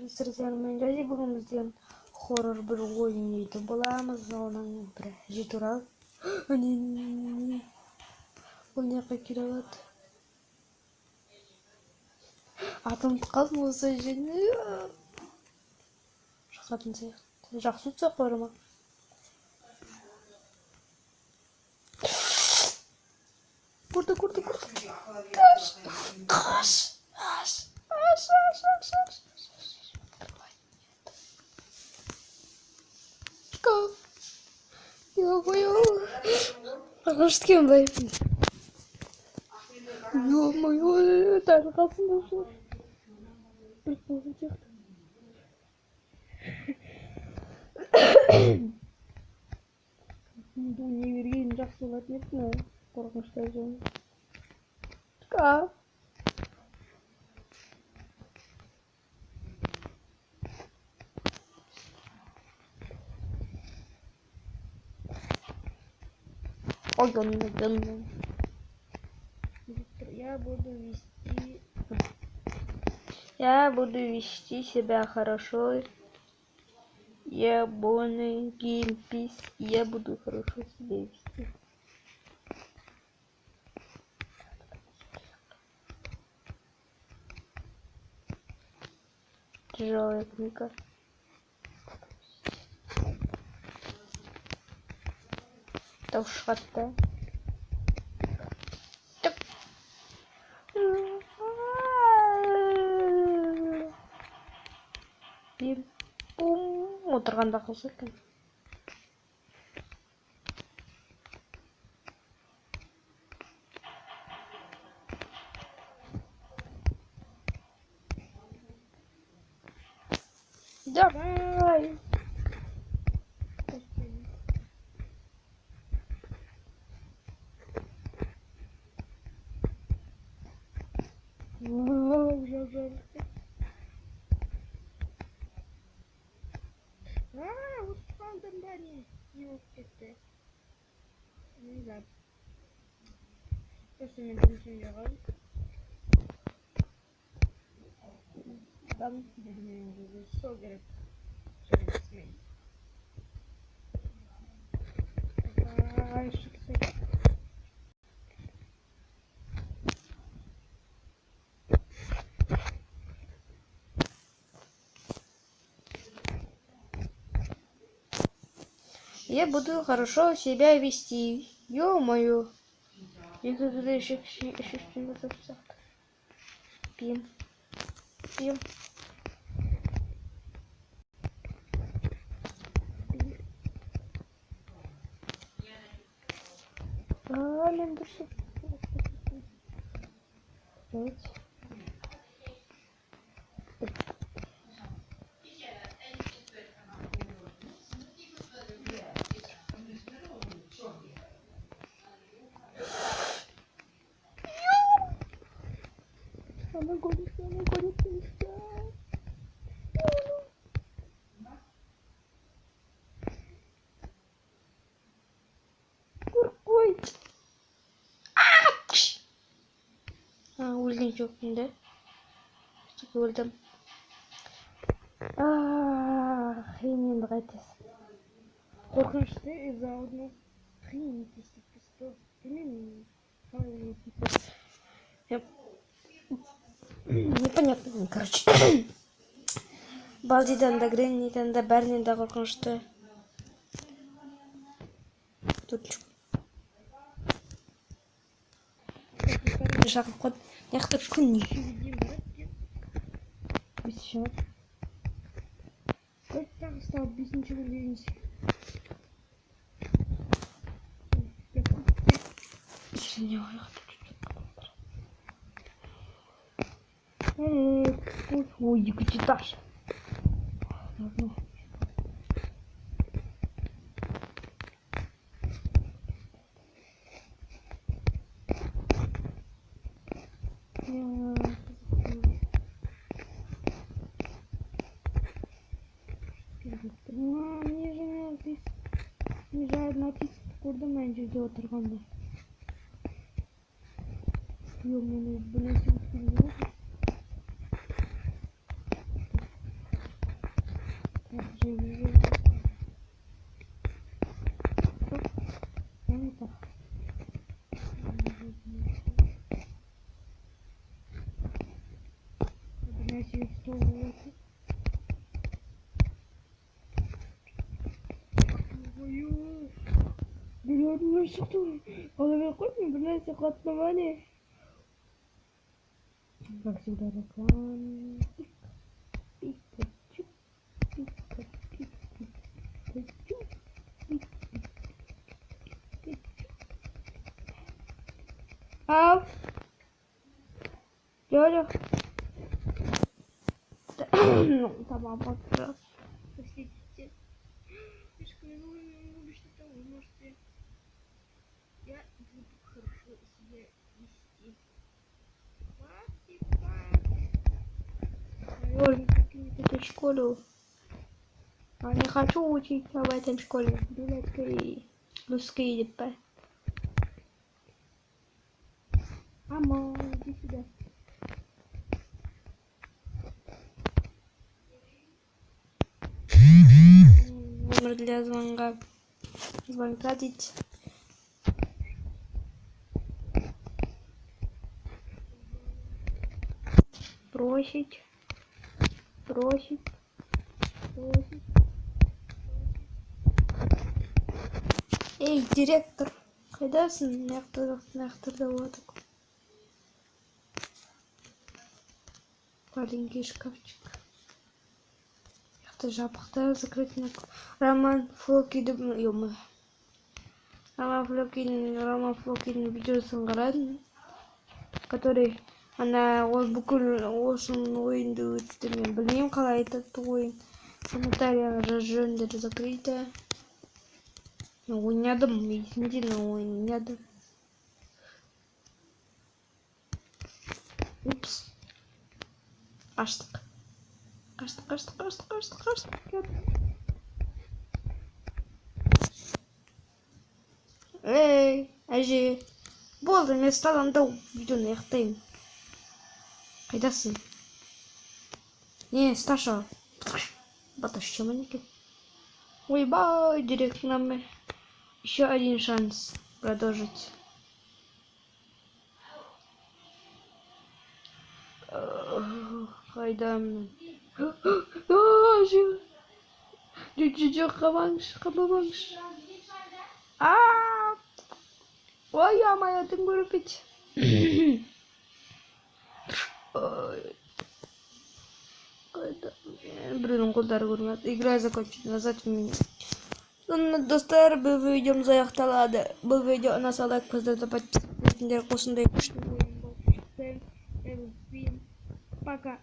Сырзянмен жази бүгүнүздөн хоррор bir oyun oynayti bolamыз. Онун bir жетурал. Бул жака кире алат. Атым калдым болсо жени. Шакатын сыяктуу. Жакшы утса койрма. Курду. Каш. Шкаф. Ё-моё. Каш кем бай? Ё-моё, даже касында ушул. Прикольно чыкты. Не бергенин жакшы болот эмесми? Коркунучтай жөн. Шкаф. Ой, он. Я буду вести себя хорошо. Я Bonnie Геймпис. Я буду хорошо себя вести. Тяжелая книга. Да уж хватает. Бум. Отырғанда қалса екен. Давай. Усталdım ben. Yok gitti. Güzel. Kesinlikle bir şey yok. Ben so gerek. Ay şu kısa. Я буду хорошо себя вести. Ё-моё. Я когда еще что-то пьем. Мен дұрыс. Она гонит меня. Ой. Өлген жоқпын да. Сөйтіп өлдім. Қиын енді қайтесің. Қорқынышты из-за одной хрени пистол. Блин. Непонятно, короче. Балдиден да Гренниден да бәрінен де қорқынышты. Тут жақын қод. Яқты күн не? Бесінші бар. Тағы стал бесінші көргеніміз. Бесінші ой, екі этаж. Мне же написано, курда мен жерде отырғанда. Ё-моё, бұл нәрсе өткізіп Biliyorum çıktı. Olabilir koymuyor. Bu neyse katlama ne? Bak şimdi reklam. Pikachu. Pikachu. Pikachu. Al. Gel. Tamam bak. Посетите. Что-то вы можете. Я буду хорошо себя вести. В этой школе. Я не хочу учиться в этой школе. Билеты русские ДП. Мама, иди сюда. Номер для звонка. Звонка дить. Просить. Просить. Просить. Эй, директор. Қайдасың? Нақтырда отық. Маленький шкафчик. Яқты жабықта закрыть на... Роман Флокидің... Роман Флокидің видеосын қарадым. Который... Ана ол бүкіл осының ойынды өтті. Мен білмеймін қалай айтады ойын. Комментарияға жазжөндер закрыто. Ойнадым, есімде, но ойнадым. Упс. Аштық. Аштық. Эй, әже. Болды, мен сталанда видеоны аяқтаймын. Қайдасың? Не, Сташа. Баташы манекен. Ойбай, директор нам еще один шанс продолжить. Қайдамын? Жоқ, қабамаңш. Ой, ама, ятың көріп ет. Біреудің қолдары көрмеді. Игра закончена. Назад в меню. Достар, бұл видеом аяқталады. Бұл видео ұнаса лайк қыздарды подписывайтіндер. Осындай күшті ойын болып шықты. Пока.